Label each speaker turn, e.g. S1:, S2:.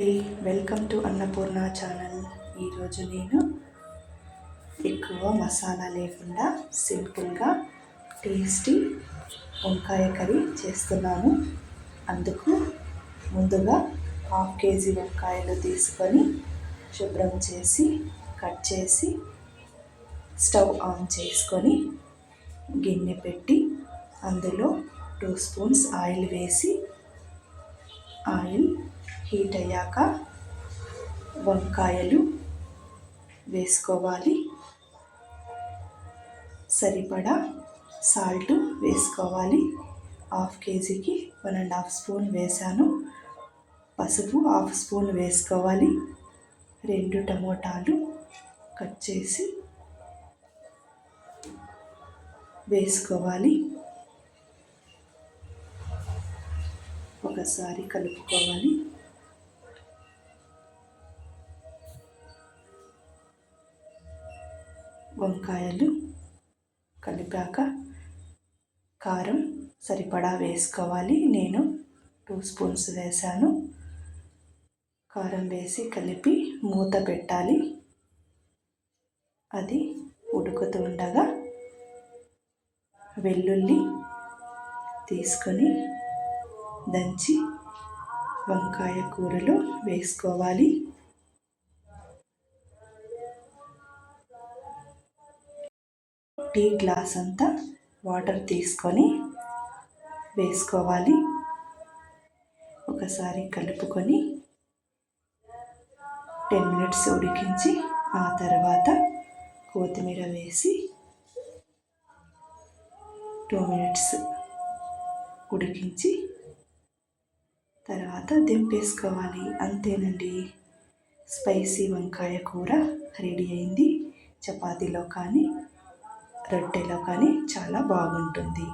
S1: A welcome to Annapurna channel. ఈరోజు నేను ఎక్కువ మసాలా లేకుండా సింపుల్గా టేస్టీ వంకాయ కర్రీ చేస్తున్నాను. అందుకు ముందుగా 1/2 కేజీ వంకాయలు తీసుకొని శుభ్రం చేసి కట్ చేసి స్టవ్ ఆన్ చేసుకొని గిన్నె పెట్టి అందులో 2 స్పూన్స్ ఆయిల్ వేసి ఆయిల్ హీట్ అయ్యాక వంకాయలు వేసుకోవాలి. సరిపడా సాల్ట్ వేసుకోవాలి. 1/2 కేజీకి 1.5 స్పూన్ వేసాను. పసుపు 1/2 స్పూన్ వేసుకోవాలి. 2 టమోటాలు కట్ చేసి వేసుకోవాలి. ఒకసారి కలుపుకోవాలి. వంకాయలు కలిపాక కారం సరిపడా వేసుకోవాలి. నేను 2 స్పూన్స్ వేసాను. కారం వేసి కలిపి మూత పెట్టాలి. అది ఉడుకుతూ ఉండగా వెల్లుల్లి తీసుకొని దంచి వంకాయ కూరలో వేసుకోవాలి. టీ గ్లాస్ అంతా వాటర్ తీసుకొని వేసుకోవాలి. ఒకసారి కలుపుకొని 10 మినిట్స్ ఉడికించి ఆ తర్వాత కొత్తిమీర వేసి 2 మినిట్స్ ఉడికించి తర్వాత దింపేసుకోవాలి. అంతేనండి, స్పైసీ వంకాయ కూర రెడీ అయింది. చపాతీలో కానీ రొట్టెలో కానీ చాలా బాగుంటుంది.